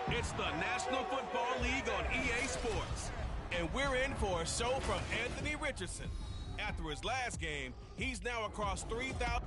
It's the National Football League on EA Sports. And we're in for a show from Anthony Richardson. After his last game, he's now across 3,000.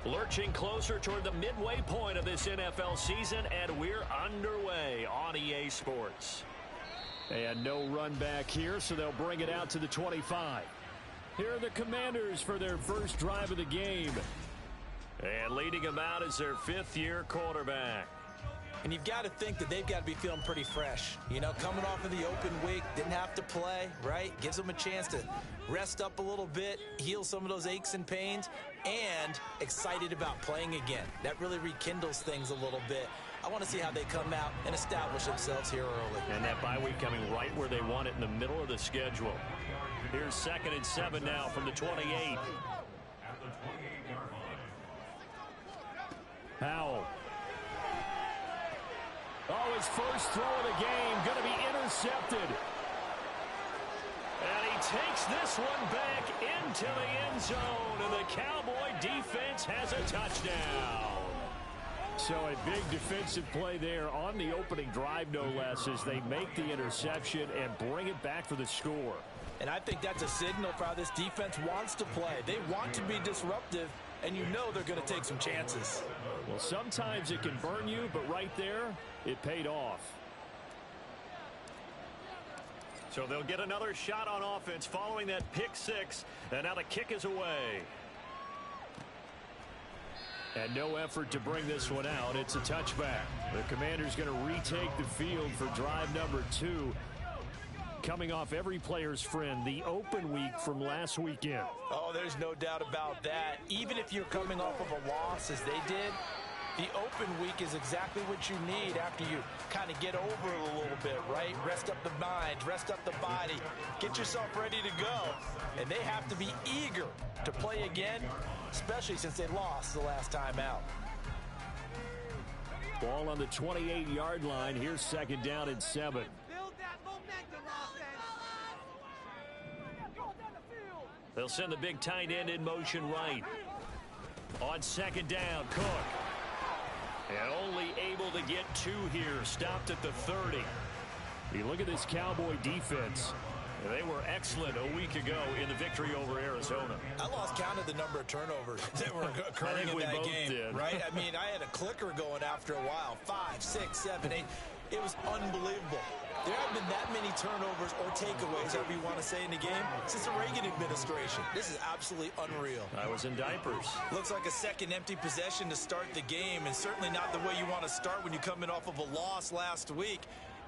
Lurching closer toward the midway point of this NFL season, and we're underway on EA Sports. And no run back here, so they'll bring it out to the 25. Here are the Commanders for their first drive of the game. And leading them out is their fifth-year quarterback. And you've got to think that they've got to be feeling pretty fresh. You know, coming off of the open week, didn't have to play, right? Gives them a chance to rest up a little bit, heal some of those aches and pains, and excited about playing again. That really rekindles things a little bit. I want to see how they come out and establish themselves here early. And that bye week coming right where they want it, in the middle of the schedule. Here's 2nd and 7 now from the 28. Powell. Oh, his first throw of the game going to be intercepted. And he takes this one back into the end zone, and the Cowboy defense has a touchdown. So a big defensive play there on the opening drive, no less, as they make the interception and bring it back for the score. And I think that's a signal for how this defense wants to play. They want to be disruptive, and you know they're going to take some chances. Well, sometimes it can burn you, but right there, it paid off. So they'll get another shot on offense following that pick six, and now the kick is away. And no effort to bring this one out. It's a touchback. The Commanders going to retake the field for drive number 2. Coming off every player's friend, the open week from last weekend. Oh, there's no doubt about that. Even if you're coming off of a loss as they did, the open week is exactly what you need after you kind of get over it a little bit, right? Rest up the mind, rest up the body, get yourself ready to go. And they have to be eager to play again, especially since they lost the last time out. Ball on the 28-yard line. Here's 2nd down and 7. They'll send the big tight end in motion right. On 2nd down, Cook. And only able to get 2 here. Stopped at the 30. You look at this Cowboy defense. They were excellent a week ago in the victory over Arizona. I lost count of the number of turnovers that were occurring in that game, right? I mean, I had a clicker going after a while. 5, 6, 7, 8. It was unbelievable. There haven't been that many turnovers or takeaways, however you want to say, in the game since the Reagan administration. This is absolutely unreal. I was in diapers. Looks like a second empty possession to start the game, and certainly not the way you want to start when you're coming off of a loss last week.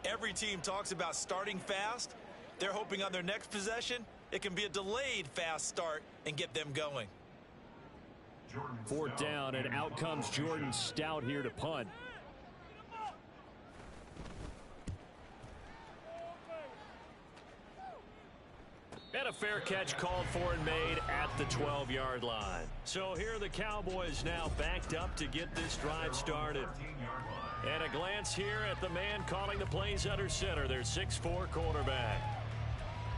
Every team talks about starting fast. They're hoping on their next possession, it can be a delayed fast start and get them going. 4th down, and out comes Jordan Stout here to punt. And a fair catch called for and made at the 12-yard line. So here are the Cowboys now backed up to get this drive started. And a glance here at the man calling the plays under center, their 6'4" quarterback.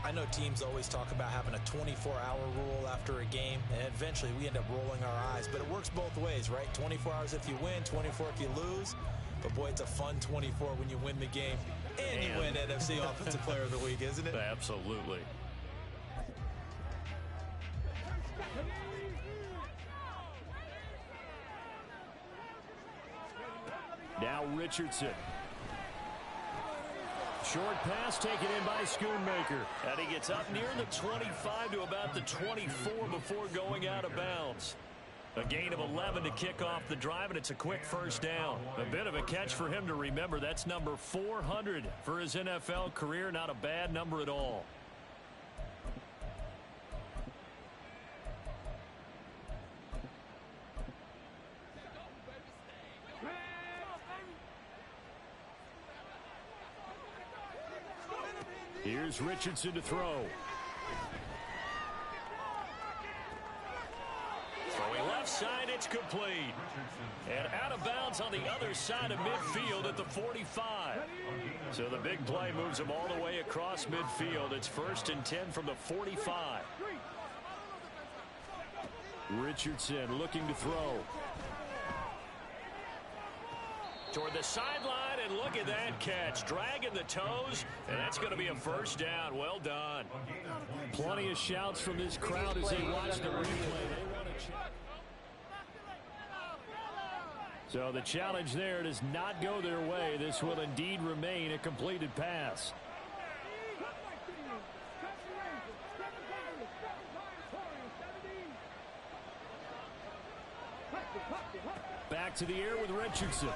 I know teams always talk about having a 24-hour rule after a game, and eventually we end up rolling our eyes. But it works both ways, right? 24 hours if you win, 24 if you lose. But, boy, it's a fun 24 when you win the game. And you win NFC Offensive Player of the Week, isn't it? Absolutely. Now Richardson. Short pass taken in by Schoonmaker. And he gets up near the 25 to about the 24 before going out of bounds. A gain of 11 to kick off the drive, and it's a quick first down. A bit of a catch for him to remember. That's number 400 for his NFL career. Not a bad number at all. Here's Richardson to throw. Throwing left side, it's complete. And out of bounds on the other side of midfield at the 45. So the big play moves him all the way across midfield. It's 1st and 10 from the 45. Richardson looking to throw. Toward the sideline, and look at that catch. Dragging the toes, and that's going to be a first down. Well done. Plenty of shouts from this crowd as they watch the replay. So the challenge there does not go their way. This will indeed remain a completed pass. Back to the air with Richardson.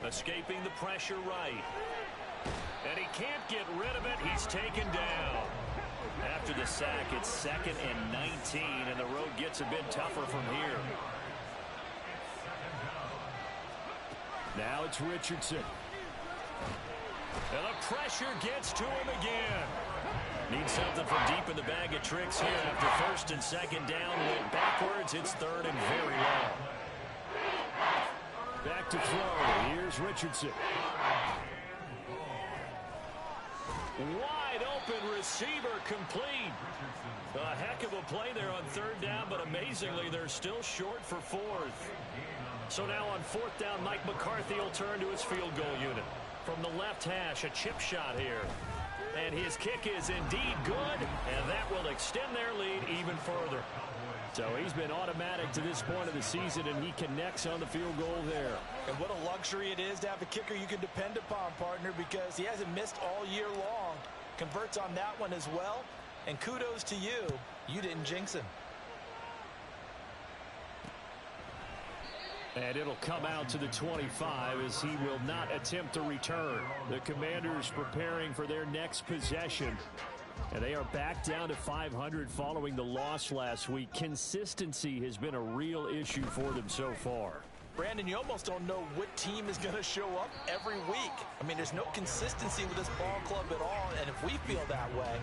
Escaping the pressure right. And he can't get rid of it. He's taken down. After the sack, it's 2nd and 19, and the road gets a bit tougher from here. Now it's Richardson. And the pressure gets to him again. Needs something from deep in the bag of tricks here. After 1st and 2nd down, went backwards. It's 3rd and very long. Back to throw. Here's Richardson. Wide open receiver complete. A heck of a play there on 3rd down, but amazingly, they're still short for 4th. So now on 4th down, Mike McCarthy will turn to his field goal unit. From the left hash, a chip shot here. And his kick is indeed good, and that will extend their lead even further. So he's been automatic to this point of the season, and he connects on the field goal there. And what a luxury it is to have a kicker you can depend upon, partner, because he hasn't missed all year long. Converts on that one as well, and kudos to you. You didn't jinx him. And it'll come out to the 25 as he will not attempt to return. The Commanders preparing for their next possession. And they are back down to 500 following the loss last week. Consistency has been a real issue for them so far. Brandon, you almost don't know what team is going to show up every week. I mean, there's no consistency with this ball club at all, and if we feel that way,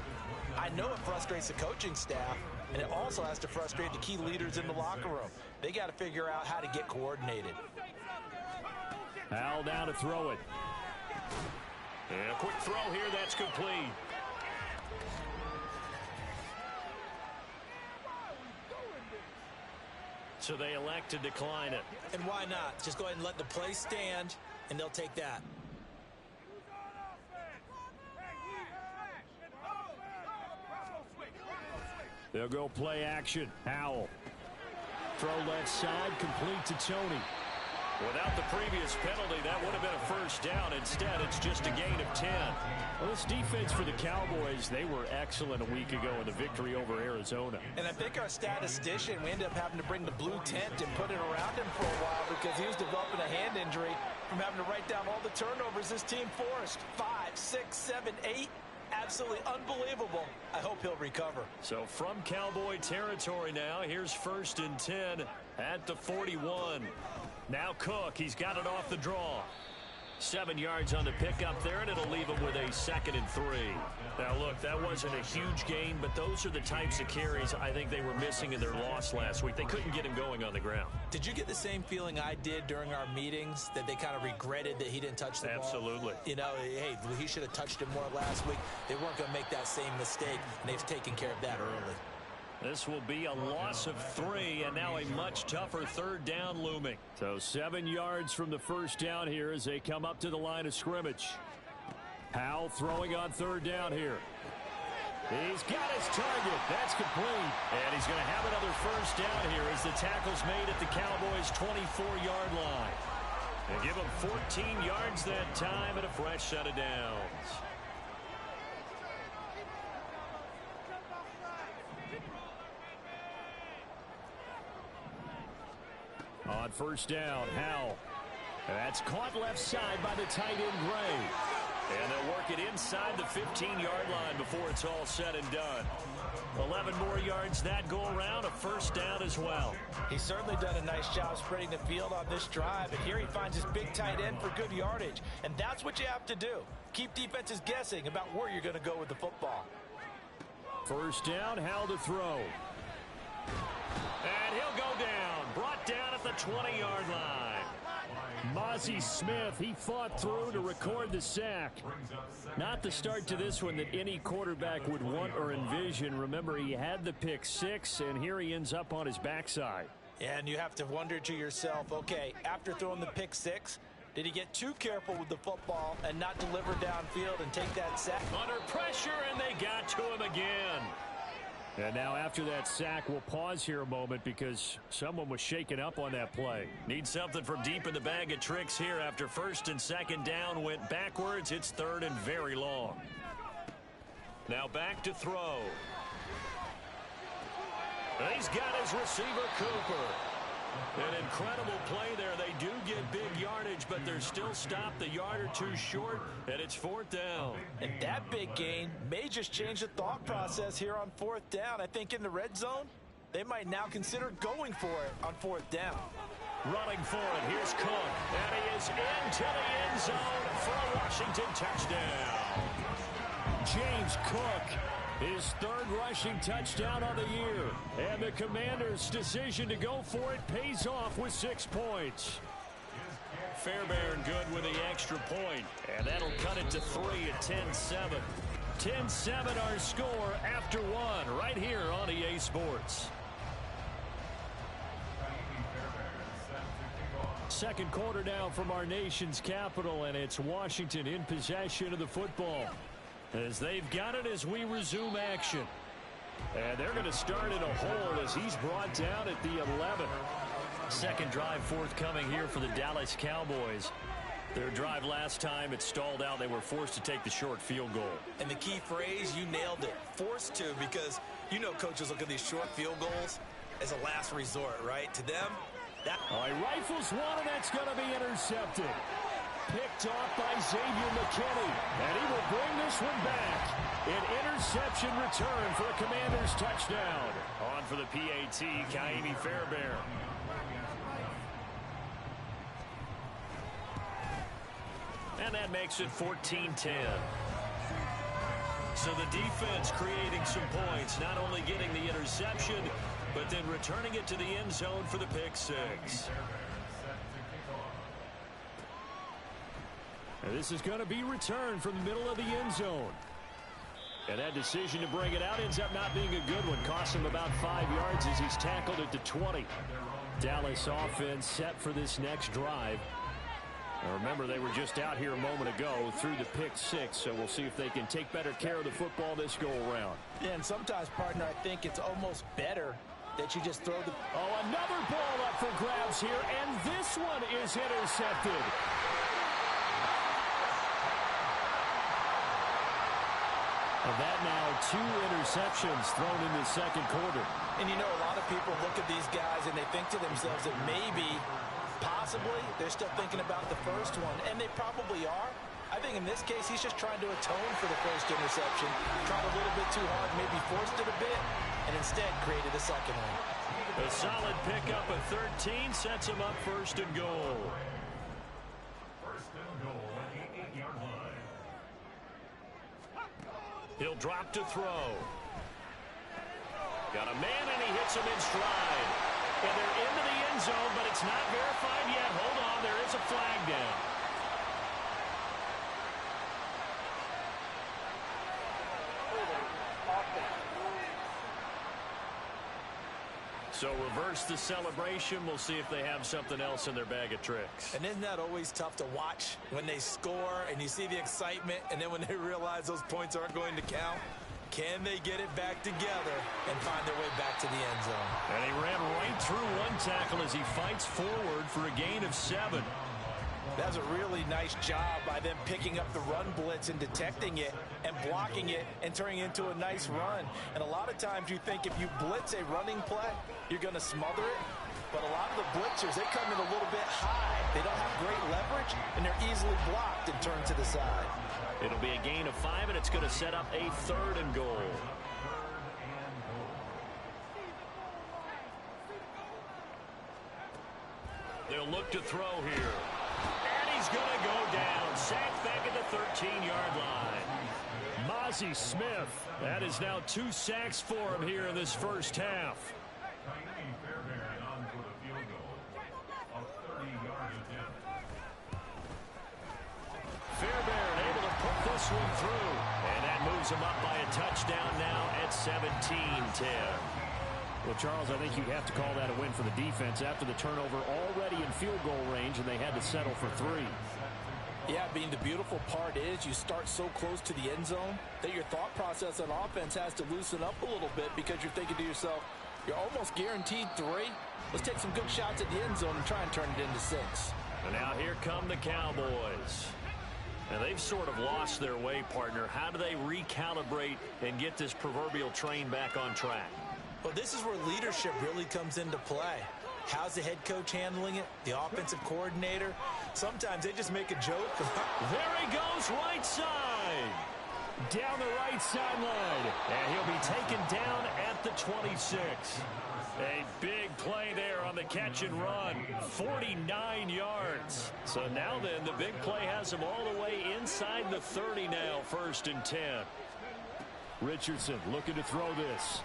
I know it frustrates the coaching staff, and it also has to frustrate the key leaders in the locker room. They got to figure out how to get coordinated. Howell down to throw it. And a quick throw here, that's complete. So they elect to decline it. And why not? Just go ahead and let the play stand, and they'll take that. They'll go play action. Howell. Throw left side, complete to Tony. Without the previous penalty, that would have been a first down. Instead, it's just a gain of 10. Well, this defense for the Cowboys, they were excellent a week ago in the victory over Arizona. And I think our statistician, we ended up having to bring the blue tent and put it around him for a while because he was developing a hand injury from having to write down all the turnovers this team forced. 5, 6, 7, 8. Absolutely unbelievable. I hope he'll recover. So from Cowboy territory now, here's 1st and 10 at the 41. Now Cook, he's got it off the draw. 7 yards on the pickup there, and it'll leave him with a 2nd and 3. Now, look, that wasn't a huge gain, but those are the types of carries I think they were missing in their loss last week. They couldn't get him going on the ground. Did you get the same feeling I did during our meetings, that they kind of regretted that he didn't touch the ball? Absolutely. You know, hey, he should have touched it more last week. They weren't going to make that same mistake, and they've taken care of that early. This will be a loss of 3, and now a much tougher 3rd down looming. So 7 yards from the first down here as they come up to the line of scrimmage. Howell throwing on 3rd down here. He's got his target. That's complete. And he's going to have another first down here as the tackle's made at the Cowboys' 24-yard line. And give him 14 yards that time and a fresh set of downs. On first down, Howell. That's caught left side by the tight end, Gray. And they'll work it inside the 15-yard line before it's all said and done. 11 more yards that go around, a first down as well. He's certainly done a nice job spreading the field on this drive, and here he finds his big tight end for good yardage. And that's what you have to do. Keep defenses guessing about where you're going to go with the football. First down, Howell to throw. And he'll go down, brought down at the 20-yard line. Mozzie Smith, he fought through to record the sack. Not the start to this one that any quarterback would want or envision. Remember, he had the pick six, and here he ends up on his backside. And you have to wonder to yourself, okay, after throwing the pick six, did he get too careful with the football and not deliver downfield and take that sack? Under pressure, and they got to him again. And now after that sack, we'll pause here a moment because someone was shaken up on that play. Need something from deep in the bag of tricks here. After first and second down went backwards, it's third and very long. Now back to throw. And he's got his receiver, Cooper. An incredible play there. They do get big yardage, but they're still stopped the yard or two short, and it's fourth down. And that big gain may just change the thought process here on fourth down. I think in the red zone, they might now consider going for it on fourth down. Running for it, here's Cook, and he is into the end zone for a Washington touchdown. James Cook, his third rushing touchdown on the year. And the Commanders' decision to go for it pays off with 6 points. Fairbairn good with the extra point, and that'll cut it to 3 at 10-7. 10-7 our score after one right here on EA Sports. Second quarter now from our nation's capital, and it's Washington in possession of the football, as they've got it as we resume action. And they're going to start in a hole as he's brought down at the 11. Second drive forthcoming here for the Dallas Cowboys. Their drive last time, it stalled out. They were forced to take the short field goal. And the key phrase, you nailed it, forced to, because you know coaches look at these short field goals as a last resort, right? To them, that... All right, rifles one, and that's going to be intercepted. Picked off by Xavier McKinney, and he will bring this one back. An interception return for a Commanders touchdown. On for the PAT, Kaimi Fairbairn. And that makes it 14-10. So the defense creating some points, not only getting the interception, but then returning it to the end zone for the pick six. And this is going to be returned from the middle of the end zone. And that decision to bring it out ends up not being a good one. Costs him about 5 yards as he's tackled at the 20. Dallas offense set for this next drive. Now remember, they were just out here a moment ago through the pick six, so we'll see if they can take better care of the football this go-around. Yeah, and sometimes, partner, I think it's almost better that you just throw the... Oh, another ball up for grabs here, and this one is intercepted. And that now 2 interceptions thrown in the second quarter. And you know, a lot of people look at these guys and they think to themselves that maybe, possibly, they're still thinking about the first one. And they probably are. I think in this case, he's just trying to atone for the first interception. Tried a little bit too hard, maybe forced it a bit, and instead created a second one. A solid pickup of 13 sets him up first and goal. He'll drop to throw. Got a man, and he hits him in stride. And they're into the end zone, but it's not verified yet. Hold on, there is a flag down. So reverse the celebration. We'll see if they have something else in their bag of tricks. And isn't that always tough to watch when they score and you see the excitement, and then when they realize those points aren't going to count? Can they get it back together and find their way back to the end zone? And he ran right through one tackle as he fights forward for a gain of 7. That's a really nice job by them picking up the run blitz and detecting it and blocking it and turning it into a nice run. And a lot of times you think if you blitz a running play, you're going to smother it. But a lot of the blitzers, they come in a little bit high. They don't have great leverage, and they're easily blocked and turned to the side. It'll be a gain of 5, and it's going to set up a 3rd and goal. They'll look to throw here. And he's going to go down. Sacked back at the 13-yard line. Mozzie Smith. That is now 2 sacks for him here in this first half. Fairbairn able to put this one through. And that moves him up by a touchdown now at 17-10. Well, Charles, I think you have to call that a win for the defense after the turnover already in field goal range, and they had to settle for 3. Yeah, Bean, the beautiful part is you start so close to the end zone that your thought process on offense has to loosen up a little bit because you're thinking to yourself, you're almost guaranteed 3. Let's take some good shots at the end zone and try and turn it into 6. And now here come the Cowboys. And they've sort of lost their way, partner. How do they recalibrate and get this proverbial train back on track? Well, this is where leadership really comes into play. How's the head coach handling it? The offensive coordinator? Sometimes they just make a joke. There he goes, right side. Down the right sideline. And he'll be taken down at the 26. A big play there on the catch and run. 49 yards. So now then, the big play has him all the way inside the 30 now, 1st and 10. Richardson looking to throw this.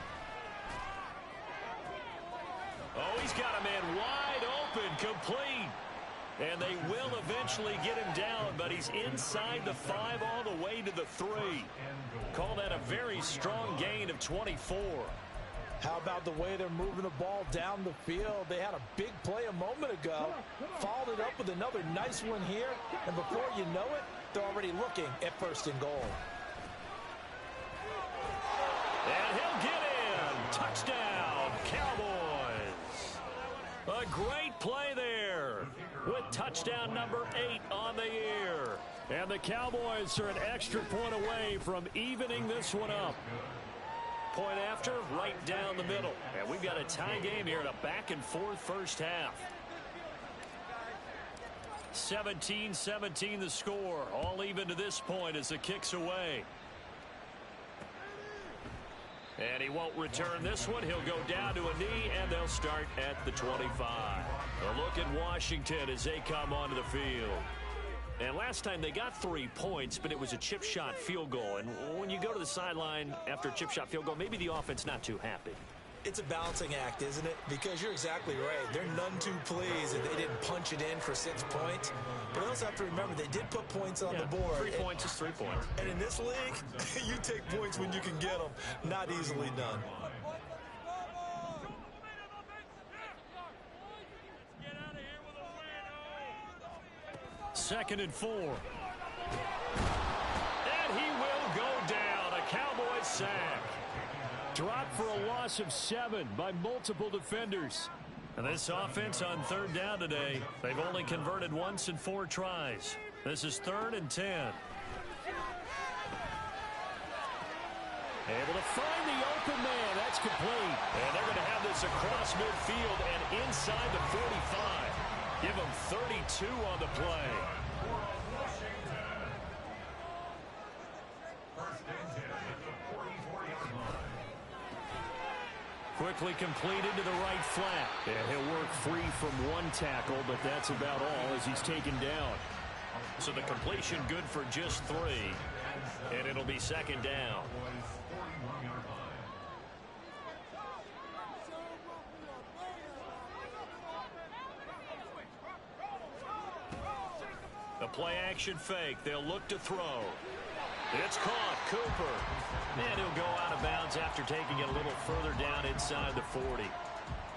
Oh, he's got a man wide open, complete. And they will eventually get him down, but he's inside the 5 all the way to the 3. Call that a very strong gain of 24. How about the way they're moving the ball down the field? They had a big play a moment ago, followed it up with another nice one here, and before you know it, they're already looking at 1st and goal. And he'll get in. Touchdown, Cowboys. A great play there with touchdown number 8 on the year. And the Cowboys are an extra point away from evening this one up. Point after, right down the middle. And we've got a tie game here in a back-and-forth first half. 17-17 the score. All even to this point as the kick's away. And he won't return this one. He'll go down to a knee, and they'll start at the 25. A look at Washington as they come onto the field. And last time they got 3 points, but it was a chip shot field goal. And when you go to the sideline after a chip shot field goal, maybe the offense not too happy. It's a balancing act, isn't it? Because you're exactly right. They're none too pleased that they didn't punch it in for 6 points. But I also have to remember they did put points on the board. 3 points is 3 points. And in this league, you take points when you can get them. Not easily done. 2nd and 4. And he will go down. A Cowboys sack. Dropped for a loss of 7 by multiple defenders. And this offense on 3rd down today, they've only converted once in 4 tries. This is 3rd and 10. Able to find the open man. That's complete. And they're going to have this across midfield and inside the 45. Give them 32 on the play. Quickly completed to the right flat. And he'll work free from 1 tackle, but that's about all as he's taken down. So the completion good for just 3. And it'll be 2nd down. The play action fake. They'll look to throw. It's caught. Cooper. And he'll go out of bounds after taking it a little further down inside the 40.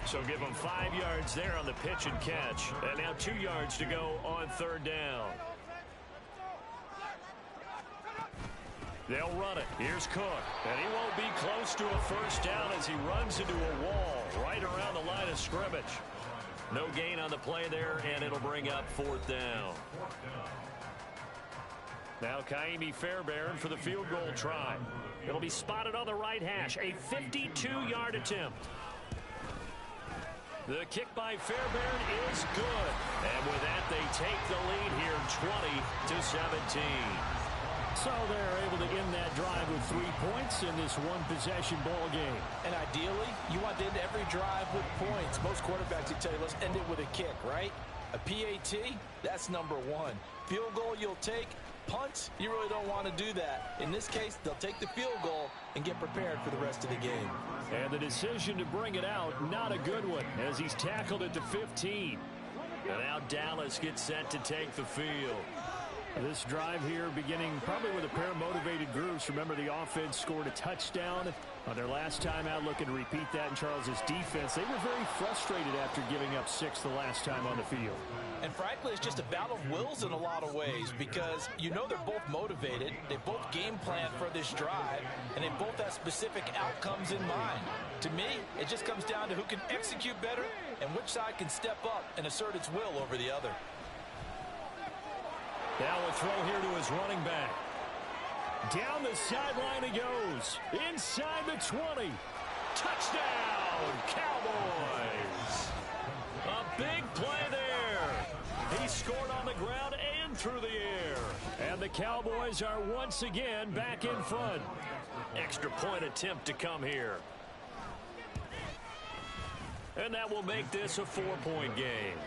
So give them 5 yards there on the pitch and catch. And now 2 yards to go on 3rd down. They'll run it. Here's Cook. And he won't be close to a 1st down as he runs into a wall right around the line of scrimmage. No gain on the play there, and it'll bring up 4th down. Now Kaimi Fairbairn for the field goal try. It'll be spotted on the right hash. A 52-yard attempt. The kick by Fairbairn is good. And with that, they take the lead here 20-17. So they're able to end that drive with 3 points in this one-possession ball game. And ideally, you want to end every drive with points. Most quarterbacks will tell you, let's end it with a kick, right? A PAT, that's number 1. Field goal you'll take. Punts, you really don't want to do that. In this case, they'll take the field goal and get prepared for the rest of the game. And the decision to bring it out, not a good one, as he's tackled at the 15. And now Dallas gets set to take the field. This drive here beginning probably with a pair of motivated groups. Remember, the offense scored a touchdown on their last time out. Looking to repeat that in Charles's defense. They were very frustrated after giving up 6 the last time on the field. And frankly, it's just a battle of wills in a lot of ways, because you know they're both motivated. They both game plan for this drive, and they both have specific outcomes in mind. To me, it just comes down to who can execute better and which side can step up and assert its will over the other. Now a throw here to his running back. Down the sideline he goes. Inside the 20. Touchdown, Cowboys. A big play there. He scored on the ground and through the air. And the Cowboys are once again back in front. Extra point attempt to come here. And that will make this a 4-point game.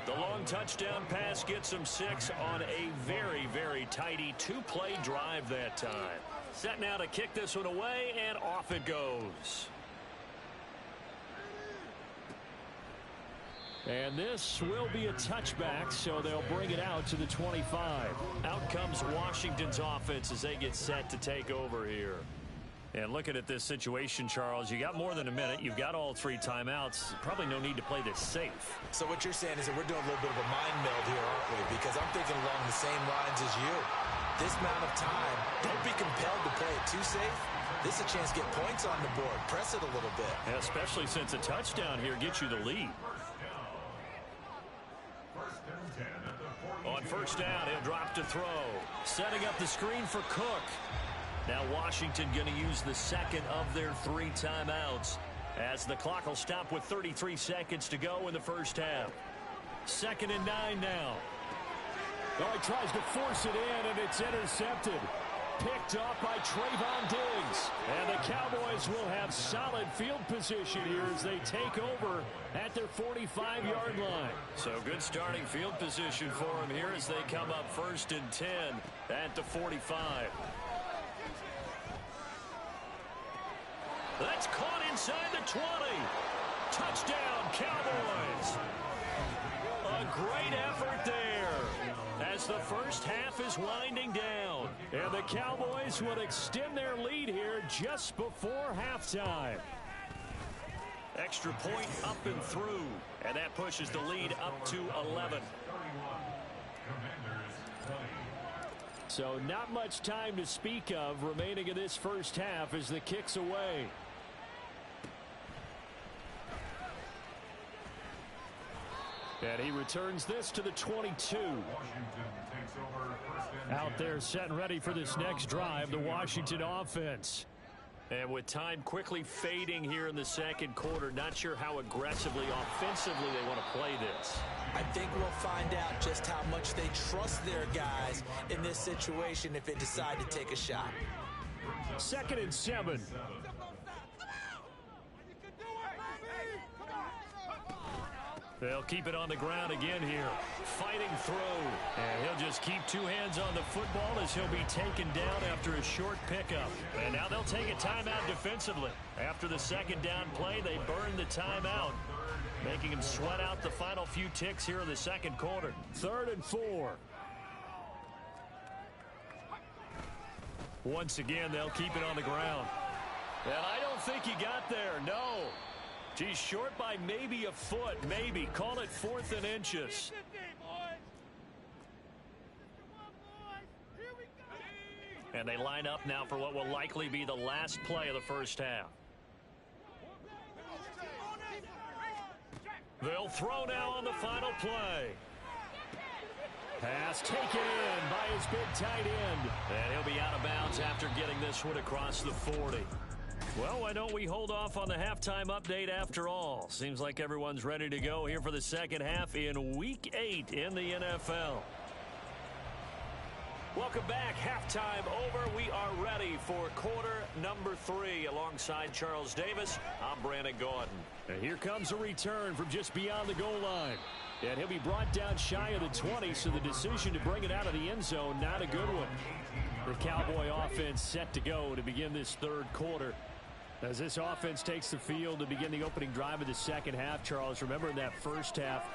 The long touchdown pass gets them 6 on a very, very tidy 2-play drive that time. Set now to kick this one away, and off it goes. And this will be a touchback, so they'll bring it out to the 25. Out comes Washington's offense as they get set to take over here. And looking at this situation, Charles, you got more than a minute. You've got all 3 timeouts. Probably no need to play this safe. So what you're saying is that we're doing a little bit of a mind meld here, aren't we? Because I'm thinking along the same lines as you. This amount of time, don't be compelled to play it too safe. This is a chance to get points on the board. Press it a little bit. Yeah, especially since a touchdown here gets you the lead. On first down, he'll drop to throw. Setting up the screen for Cook. Now Washington going to use the second of their 3 timeouts as the clock will stop with 33 seconds to go in the first half. 2nd and 9 now. Oh, he tries to force it in, and it's intercepted. Picked up by Trayvon Diggs. And the Cowboys will have solid field position here as they take over at their 45-yard line. So good starting field position for them here as they come up 1st and 10 at the 45. That's caught inside the 20. Touchdown, Cowboys. A great effort there as the first half is winding down. And the Cowboys will extend their lead here just before halftime. Extra point up and through. And that pushes the lead up to 11. So not much time to speak of remaining in this first half as the kick's away. And he returns this to the 22. Out there set and ready for this next drive, the Washington offense. And with time quickly fading here in the second quarter, not sure how aggressively, offensively they want to play this. I think we'll find out just how much they trust their guys in this situation if they decide to take a shot. 2nd and 7. They'll keep it on the ground again here. Fighting through. And he'll just keep 2 hands on the football as he'll be taken down after a short pickup. And now they'll take a timeout defensively. After the 2nd down play, they burn the timeout, making him sweat out the final few ticks here in the second quarter. 3rd and 4. Once again, they'll keep it on the ground. And I don't think he got there, no. He's short by maybe a foot, maybe. Call it 4th and inches. And they line up now for what will likely be the last play of the first half. They'll throw now on the final play. Pass taken in by his big tight end. And he'll be out of bounds after getting this one across the 40. Well, why don't we hold off on the halftime update after all? Seems like everyone's ready to go here for the second half in Week 8 in the NFL. Welcome back. Halftime over. We are ready for quarter number 3. Alongside Charles Davis, I'm Brandon Gordon. And here comes a return from just beyond the goal line. And he'll be brought down shy of the 20, so the decision to bring it out of the end zone, not a good one. The Cowboy offense set to go to begin this third quarter. As this offense takes the field to begin the opening drive of the second half, Charles, remember in that first half,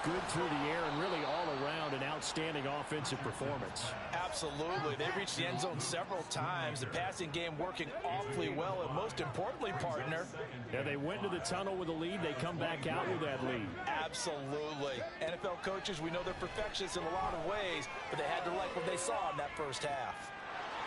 good through the air and really all around an outstanding offensive performance. Absolutely. They reached the end zone several times. The passing game working awfully well, and most importantly, partner. Yeah, they went to the tunnel with a lead. They come back out with that lead. Absolutely. NFL coaches, we know they're perfectionists in a lot of ways, but they had to like what they saw in that first half.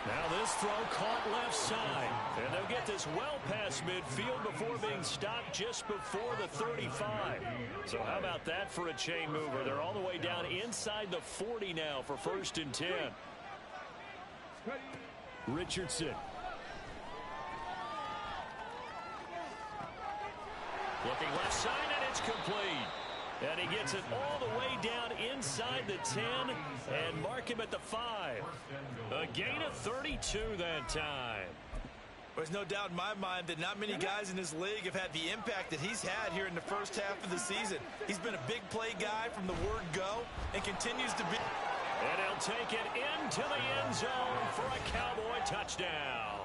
Now this throw caught left side. And they'll get this well past midfield before being stopped just before the 35. So how about that for a chain mover? They're all the way down inside the 40 now for 1st and 10. Richardson. Looking left side, and it's complete. And he gets it all the way down inside the 10 and mark him at the 5. A gain of 32 that time. There's no doubt in my mind that not many guys in this league have had the impact that he's had here in the first half of the season. He's been a big play guy from the word go and continues to be. And he'll take it into the end zone for a Cowboy touchdown.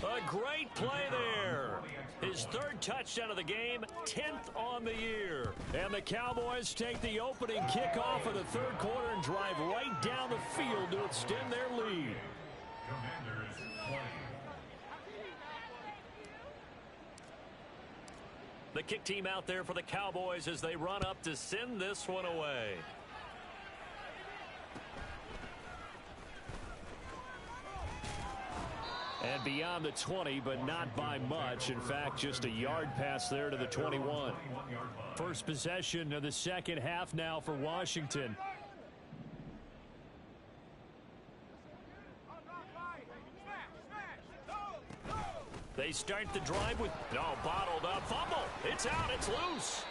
A great play there. His 3rd touchdown of the game, 10th on the year. And the Cowboys take the opening kickoff of the third quarter and drive right down the field to extend their lead. The kick team out there for the Cowboys as they run up to send this one away. And beyond the 20, but not by much. In fact, just a yard pass there to the 21. First possession of the second half now for Washington. They start the drive with bottled up fumble. It's out. It's loose.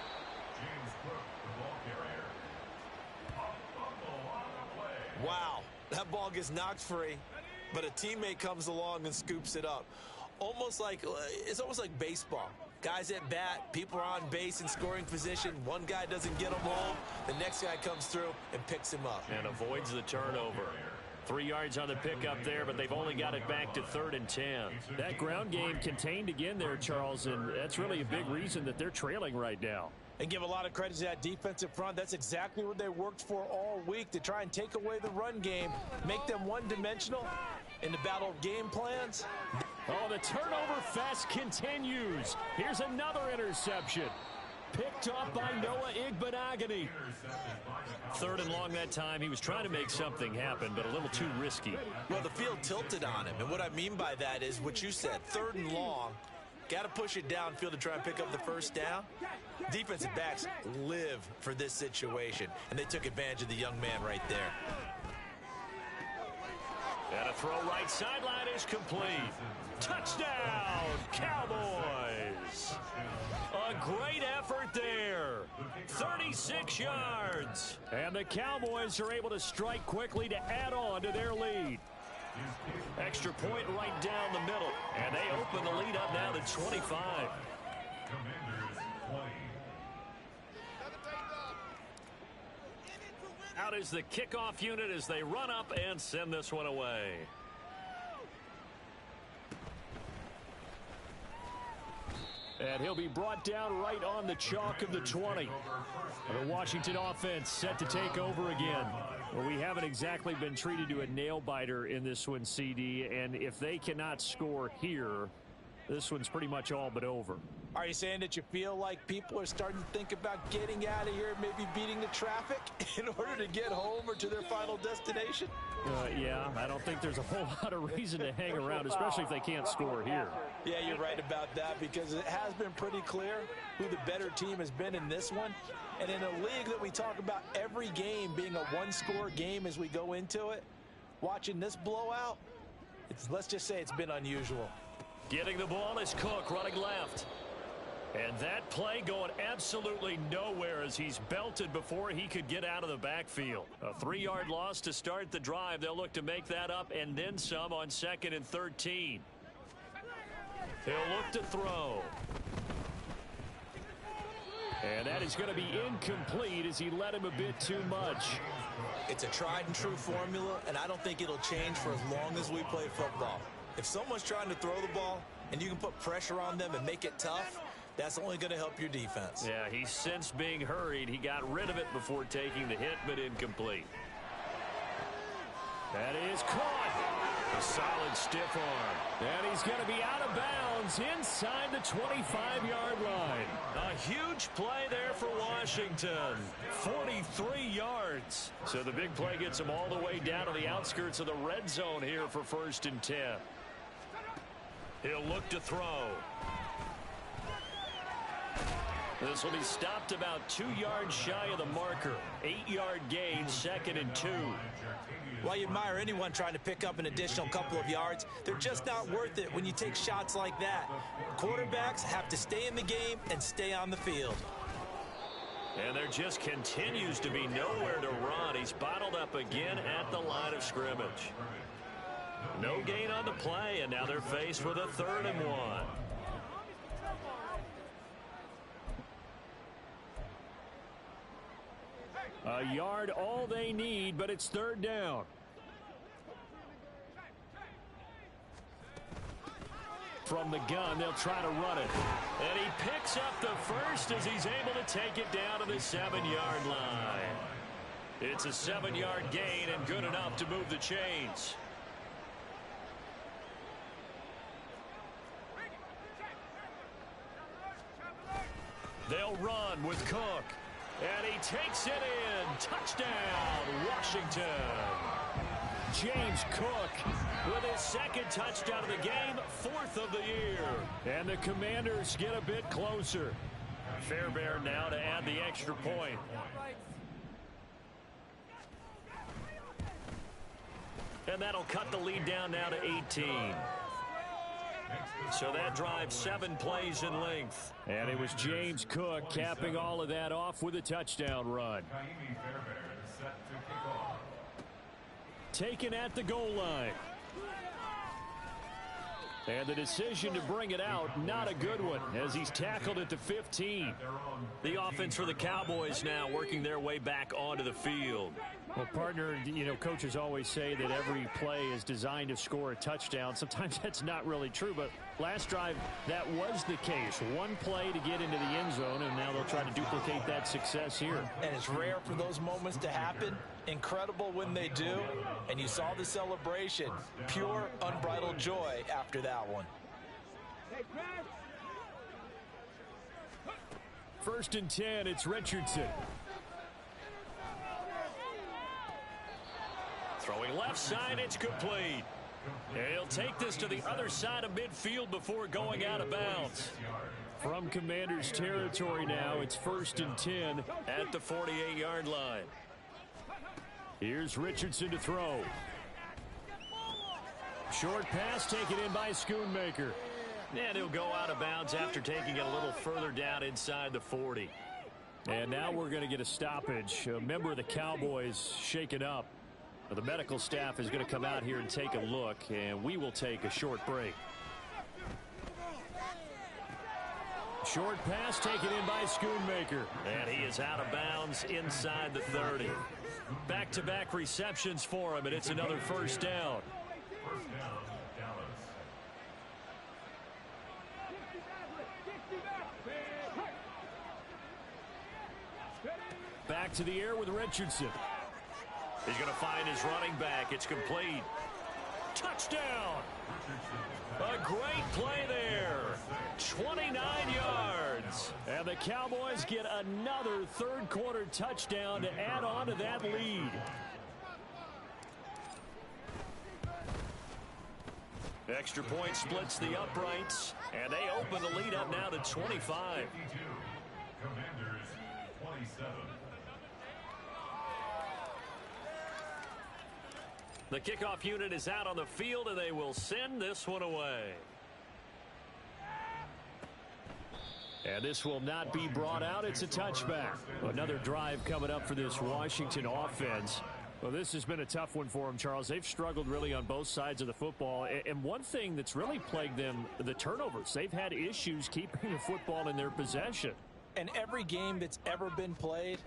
Wow, that ball gets knocked free, but a teammate comes along and scoops it up. It's almost like baseball. Guys at bat, people are on base in scoring position. One guy doesn't get them home. The next guy comes through and picks him up. And avoids the turnover. 3 yards on the pickup there, but they've only got it back to 3rd and 10. That ground game contained again there, Charles, and that's really a big reason that they're trailing right now. And give a lot of credit to that defensive front. That's exactly what they worked for all week, to try and take away the run game, make them one-dimensional in the battle of game plans. Oh, the turnover fest continues. Here's another interception. Picked off by Noah Igbenogany. 3rd and long that time. He was trying to make something happen, but a little too risky. Well, the field tilted on him, and what I mean by that is what you said, 3rd and long. Got to push it downfield to try and pick up the first down. Defensive backs live for this situation, and they took advantage of the young man right there. And a throw right sideline is complete. Touchdown, Cowboys. A great effort there. 36 yards. And the Cowboys are able to strike quickly to add on to their lead. Extra point right down the middle. And they open the lead up now to 25. Out is the kickoff unit as they run up and send this one away. And he'll be brought down right on the chalk of the 20. The Washington offense set to take over again. Well, we haven't exactly been treated to a nail-biter in this one, CD, and if they cannot score here, this one's pretty much all but over. Are you saying that you feel like people are starting to think about getting out of here, maybe beating the traffic in order to get home or to their final destination? Yeah, I don't think there's a whole lot of reason to hang around, especially if they can't score here. Yeah, you're right about that because it has been pretty clear who the better team has been in this one. And in a league that we talk about every game being a one-score game as we go into it, watching this blowout, let's just say it's been unusual. Getting the ball is Cook running left. And that play going absolutely nowhere as he's belted before he could get out of the backfield. A 3-yard loss to start the drive. They'll look to make that up and then some on 2nd and 13. He'll look to throw. And that is going to be incomplete as he led him a bit too much. It's a tried and true formula, and I don't think it'll change for as long as we play football. If someone's trying to throw the ball and you can put pressure on them and make it tough, that's only going to help your defense. Yeah, he sensed being hurried. He got rid of it before taking the hit, but incomplete. That is caught. A solid stiff arm. And he's going to be out of bounds inside the 25-yard line. A huge play there for Washington. 43 yards. So the big play gets him all the way down to the outskirts of the red zone here for 1st and 10. He'll look to throw. This will be stopped about 2 yards shy of the marker. 8-yard gain, 2nd and 2. While you admire anyone trying to pick up an additional couple of yards, they're just not worth it when you take shots like that. Quarterbacks have to stay in the game and stay on the field. And there just continues to be nowhere to run. He's bottled up again at the line of scrimmage. No gain on the play, and now they're faced with a 3rd and 1. A yard all they need, but it's 3rd down. From the gun, they'll try to run it. And he picks up the first as he's able to take it down to the 7-yard line. It's a 7-yard gain and good enough to move the chains. They'll run with Cook. And he takes it in. Touchdown, Washington. James Cook with his 2nd touchdown of the game, 4th of the year. And the Commanders get a bit closer. Fairbairn now to add the extra point. And that'll cut the lead down now to 18. So that drives 7 plays in length. And it was James Cook capping all of that off with a touchdown run. Taken at the goal line. And the decision to bring it out, not a good one, as he's tackled at the 15. The offense for the Cowboys now working their way back onto the field. Well, partner, you know, coaches always say that every play is designed to score a touchdown. Sometimes that's not really true, but last drive, that was the case. One play to get into the end zone, and now they'll try to duplicate that success here. And it's rare for those moments to happen. Incredible when they do. And you saw the celebration. Pure, unbridled joy after that one. 1st and 10, it's Richardson. Throwing left side, it's complete. And he'll take this to the other side of midfield before going out of bounds. From Commanders territory now, it's 1st and 10 at the 48-yard line. Here's Richardson to throw. Short pass taken in by Schoonmaker. And he'll go out of bounds after taking it a little further down inside the 40. And now we're going to get a stoppage. A member of the Cowboys shaken up. The medical staff is going to come out here and take a look, and we will take a short break. Short pass taken in by Schoonmaker. And he is out of bounds inside the 30. Back-to-back receptions for him, and it's another 1st down. Back to the air with Richardson. He's going to find his running back. It's complete. Touchdown! A great play there. 29 yards. And the Cowboys get another 3rd quarter touchdown to add on to that lead. Extra point splits the uprights, and they open the lead up now to 25. Commanders 27. The kickoff unit is out on the field, and they will send this one away. And this will not be brought out. It's a touchback. Another drive coming up for this Washington offense. Well, this has been a tough one for them, Charles. They've struggled really on both sides of the football. And one thing that's really plagued them, the turnovers. They've had issues keeping the football in their possession. And every game that's ever been played,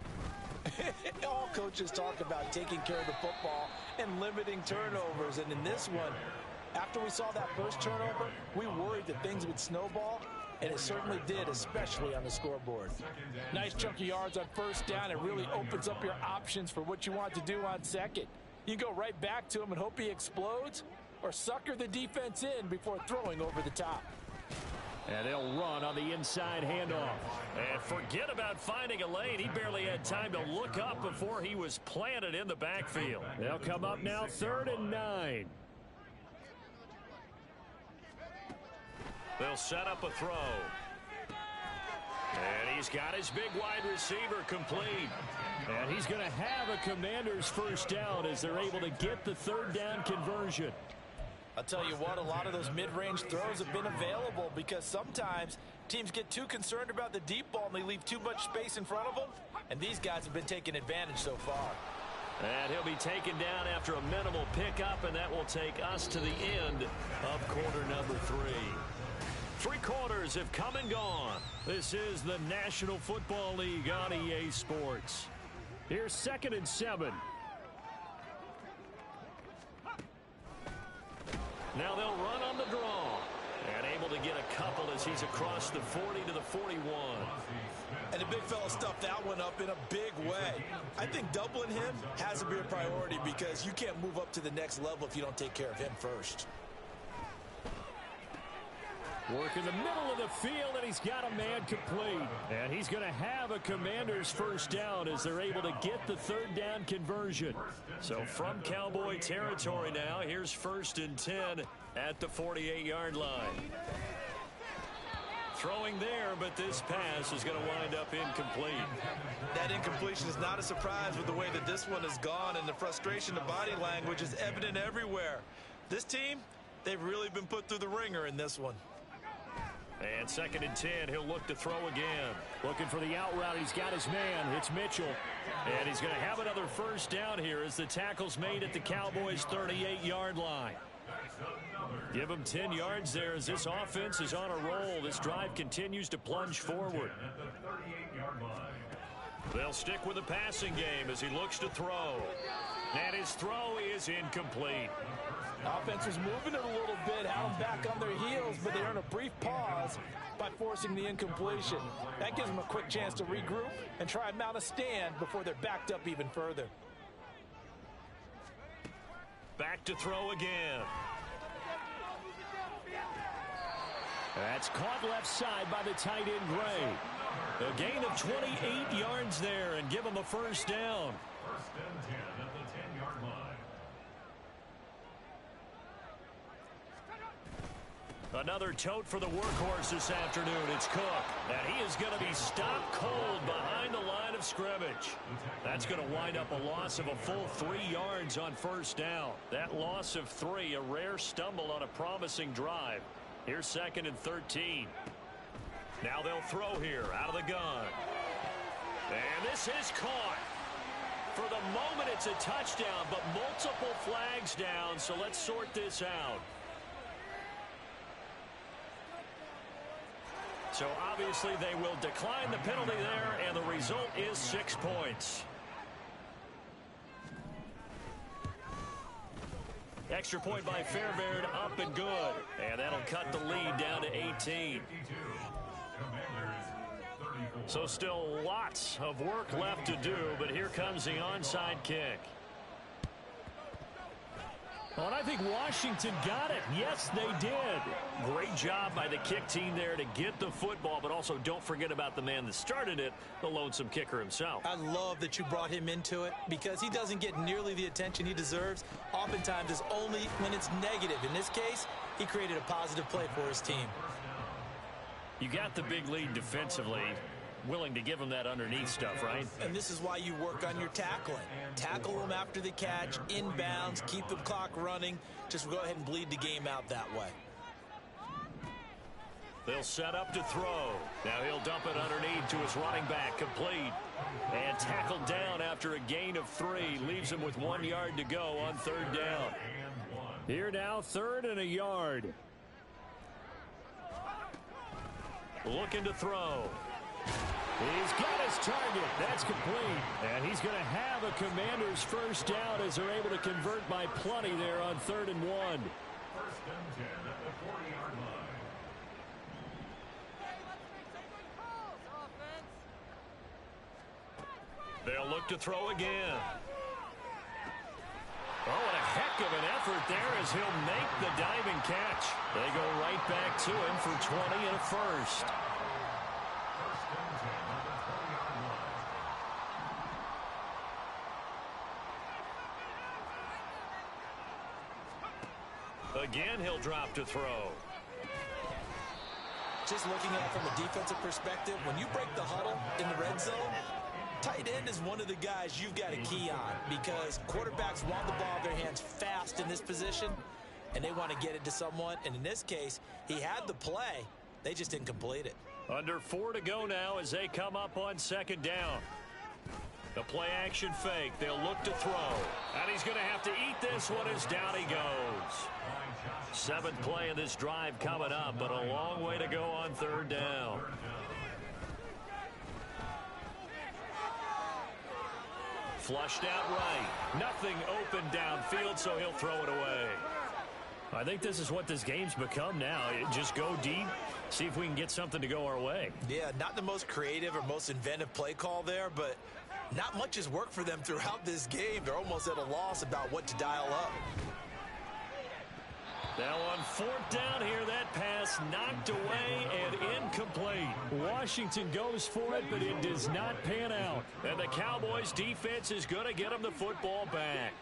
all coaches talk about taking care of the football and limiting turnovers. And in this one, after we saw that first turnover, we worried that things would snowball. And it certainly did, especially on the scoreboard. Nice chunk of yards on first down. It really opens up your options for what you want to do on second. You go right back to him and hope he explodes, or sucker the defense in before throwing over the top. And they'll run on the inside handoff. And forget about finding a lane. He barely had time to look up before he was planted in the backfield. They'll come up now 3rd and 9. They'll set up a throw. And he's got his big wide receiver complete. And he's going to have a Commander's first down as they're able to get the 3rd down conversion. I'll tell you what, a lot of those mid-range throws have been available because sometimes teams get too concerned about the deep ball and they leave too much space in front of them. And these guys have been taking advantage so far. And he'll be taken down after a minimal pickup, and that will take us to the end of quarter number 3. 3 quarters have come and gone. This is the National Football League on EA Sports. Here's 2nd and 7. Now they'll run on the draw. And able to get a couple as he's across the 40 to the 41. And the big fella stuffed that one up in a big way. I think doubling him has to be a priority because you can't move up to the next level if you don't take care of him first. Work in the middle of the field, and he's got a man complete. And he's going to have a Commander's first down as they're able to get the 3rd down conversion. So from Cowboy territory now, here's 1st and 10 at the 48-yard line. Throwing there, but this pass is going to wind up incomplete. That incompletion is not a surprise with the way that this one has gone, and the frustration, the body language is evident everywhere. This team, they've really been put through the ringer in this one. And 2nd and 10, he'll look to throw again. Looking for the out route. He's got his man. It's Mitchell. And he's going to have another first down here as the tackle's made at the Cowboys' 38-yard line. Give him 10 yards there as this offense is on a roll. This drive continues to plunge forward. They'll stick with the passing game as he looks to throw. And his throw is incomplete. Offense was moving it a little bit, had them back on their heels, but they earn a brief pause by forcing the incompletion. That gives them a quick chance to regroup and try and mount a stand before they're backed up even further. Back to throw again. That's caught left side by the tight end, Gray. A gain of 28 yards there and give them a first down. 1st and 10 at the 10-yard line. Another tote for the workhorse this afternoon. It's Cook. And he is going to be stopped cold behind the line of scrimmage. That's going to wind up a loss of a full 3 yards on first down. That loss of 3, a rare stumble on a promising drive. Here's 2nd and 13. Now they'll throw here out of the gun. And this is caught. For the moment, it's a touchdown, but multiple flags down, so let's sort this out. So obviously they will decline the penalty there, and the result is 6 points. Extra point by Fairbairn, up and good. And that'll cut the lead down to 18. So still lots of work left to do, but here comes the onside kick. Well, and I think Washington got it. Yes, they did. Great job by the kick team there to get the football, but also don't forget about the man that started it, the lonesome kicker himself. I love that you brought him into it because he doesn't get nearly the attention he deserves. Oftentimes, it's only when it's negative. In this case, he created a positive play for his team. You got the big lead defensively. Willing to give him that underneath stuff, right? And this is why you work on your tackling. Tackle them after the catch, inbounds, keep the clock running. Just go ahead and bleed the game out that way. They'll set up to throw. Now he'll dump it underneath to his running back, complete. And tackled down after a gain of 3. Leaves him with 1 yard to go on 3rd down. Here now, 3rd and a yard. Looking to throw. He's got his target. That's complete. And he's going to have a Commander's first down as they're able to convert by plenty there on 3rd and 1. 1st and 10 at the 40-yard line. They'll look to throw again. Oh, and a heck of an effort there as he'll make the diving catch. They go right back to him for 20 and a first. Again, he'll drop to throw. Just looking at it from a defensive perspective, when you break the huddle in the red zone, tight end is one of the guys you've got to key on because quarterbacks want the ball in their hands fast in this position, and they want to get it to someone. And in this case, he had the play. They just didn't complete it. Under 4 to go now as they come up on 2nd down. The play action fake. They'll look to throw. And he's going to have to eat this one as down he goes. 7th play of this drive coming up, but a long way to go on 3rd down. Flushed out right. Nothing open downfield, so he'll throw it away. I think this is what this game's become now. Just go deep, see if we can get something to go our way. Yeah, not the most creative or most inventive play call there, but not much has worked for them throughout this game. They're almost at a loss about what to dial up. Now on 4th down here, that pass knocked away and incomplete. Washington goes for it, but it does not pan out. And the Cowboys defense is going to get them the football back.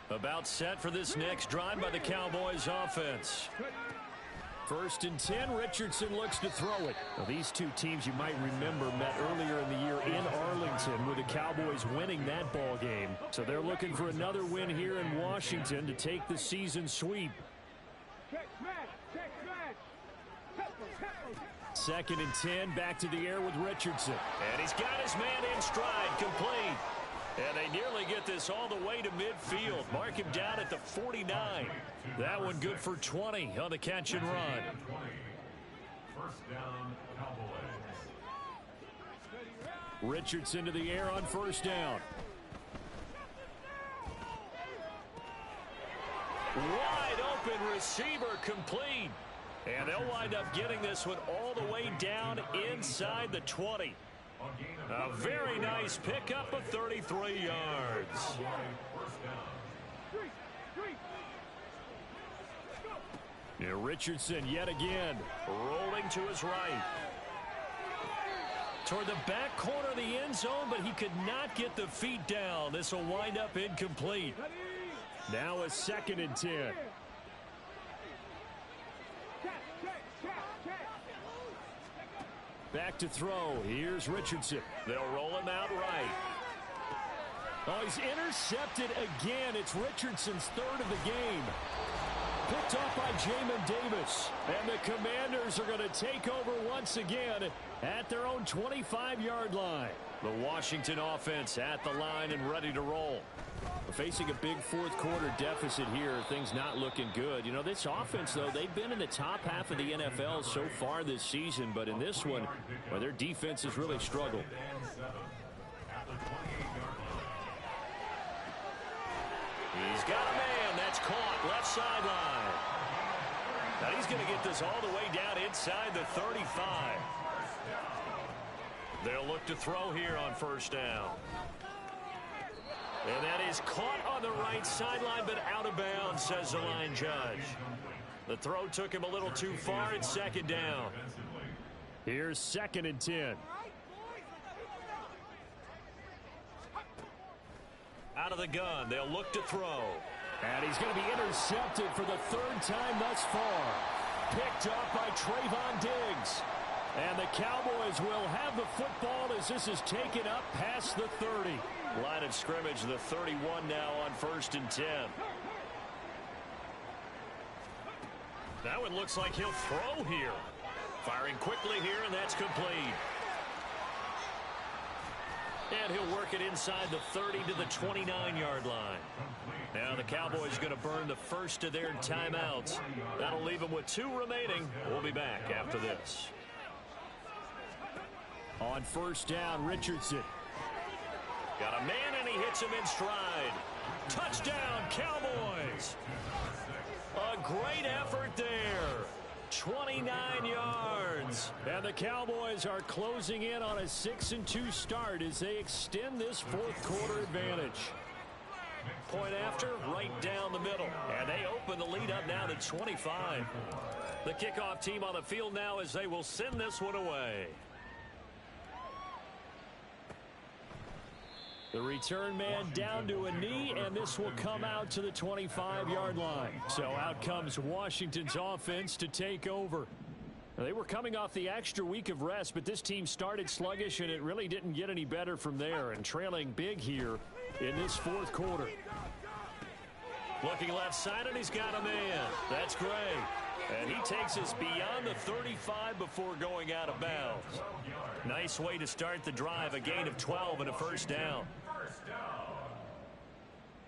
About set for this next drive by the Cowboys offense. 1st and 10, Richardson looks to throw it. Well, these two teams you might remember met earlier in the year in Arlington with the Cowboys winning that ball game. So they're looking for another win here in Washington to take the season sweep. 2nd and 10, back to the air with Richardson. And he's got his man in stride, complete. And they nearly get this all the way to midfield. Mark him down at the 49. That one good for 20 on the catch and run. 1st down, Cowboys. Richardson to the air on 1st down. Wide open receiver, complete. And they'll wind up getting this one all the way down inside the 20. A very nice pickup of 33 yards. Yeah, Richardson yet again Rolling to his right. Toward the back corner of the end zone, but he could not get the feet down. This will wind up incomplete. Now a 2nd and 10. Back to throw. Here's Richardson. They'll roll him out right. Oh, he's intercepted again. It's Richardson's 3rd of the game. Picked off by Jamin Davis. And the Commanders are going to take over once again at their own 25-yard line. The Washington offense at the line and ready to roll. We're facing a big 4th quarter deficit here. Things not looking good. You know, this offense, though, they've been in the top half of the NFL so far this season. But in this one, well, their defense has really struggled. He's got a man. That's caught. Left sideline. Now he's going to get this all the way down inside the 35. They'll look to throw here on 1st down. And that is caught on the right sideline, but out of bounds, says the line judge. The throw took him a little too far. It's second down. Here's 2nd and 10. Out of the gun, they'll look to throw. And he's going to be intercepted for the 3rd time thus far. Picked up by Trayvon Diggs. And the Cowboys will have the football as this is taken up past the 30. Line of scrimmage, the 31 now on 1st and 10. That one looks like he'll throw here. Firing quickly here, and that's complete. And he'll work it inside the 30 to the 29-yard line. Now the Cowboys going to burn the first of their timeouts. That'll leave them with 2 remaining. We'll be back after this. On 1st down, Richardson. Got a man, and he hits him in stride. Touchdown, Cowboys. A great effort there. 29 yards. And the Cowboys are closing in on a 6-2 start as they extend this 4th quarter advantage. Point after, right down the middle. And they open the lead up now to 25. The kickoff team on the field now as they will send this one away. The return man down to a knee, and this will come out to the 25-yard line. So out comes Washington's offense to take over. Now, they were coming off the extra week of rest, but this team started sluggish, and it really didn't get any better from there, and trailing big here in this 4th quarter. Looking left side, and he's got a man. That's great. And he takes us beyond the 35 before going out of bounds. Nice way to start the drive. A gain of 12 and a 1st down.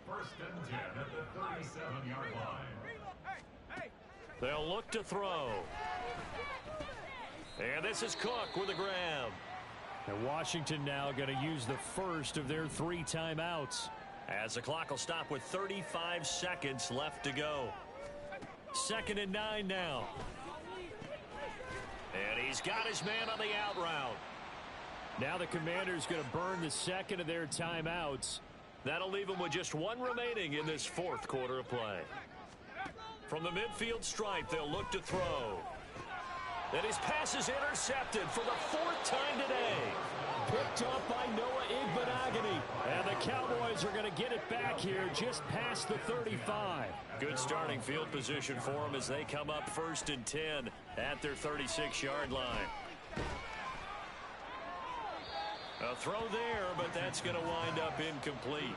1st and 10 at the 37-yard line. They'll look to throw. And this is Cook with a grab. And Washington now going to use the first of their 3 timeouts. As the clock will stop with 35 seconds left to go. 2nd and 9 now. And he's got his man on the out route. Now the Commanders going to burn the 2nd of their timeouts. That'll leave them with just 1 remaining in this 4th quarter of play. From the midfield stripe, they'll look to throw. And his pass is intercepted for the 4th time today. Picked up by Noah Igbenogany. And the Cowboys are going to get it back here just past the 35. Good starting field position for them as they come up 1st and 10 at their 36-yard line. A throw there, but that's going to wind up incomplete.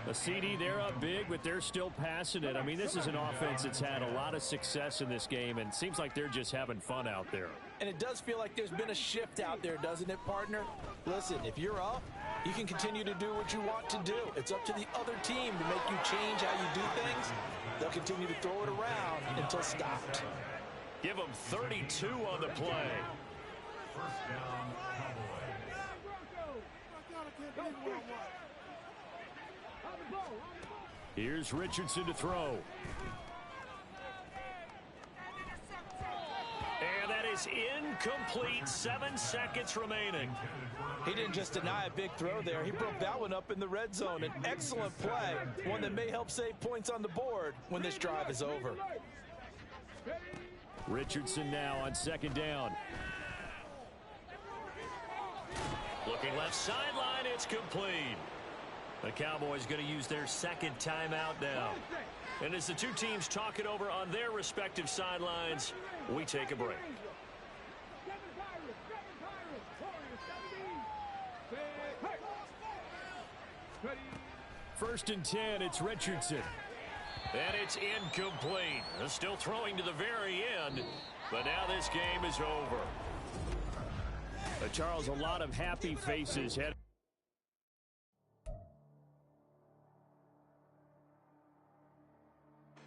A CD, they're up big, but they're still passing it. I mean, this is an offense that's had a lot of success in this game, and seems like they're just having fun out there. And it does feel like there's been a shift out there, doesn't it, partner? Listen, if you're up, you can continue to do what you want to do. It's up to the other team to make you change how you do things. They'll continue to throw it around until stopped. Give them 32 on the play. 1st down, Cowboys. Here's Richardson to throw. And that is incomplete. 7 seconds remaining. He didn't just deny a big throw there. He broke that one up in the red zone. An excellent play. One that may help save points on the board when this drive is over. Richardson now on 2nd down. Looking left sideline, it's complete. The Cowboys going to use their 2nd timeout now. And as the 2 teams talk it over on their respective sidelines, we take a break. 1st and 10, it's Richardson. And it's incomplete. Still throwing to the very end, but now this game is over. Charles, a lot of happy faces heading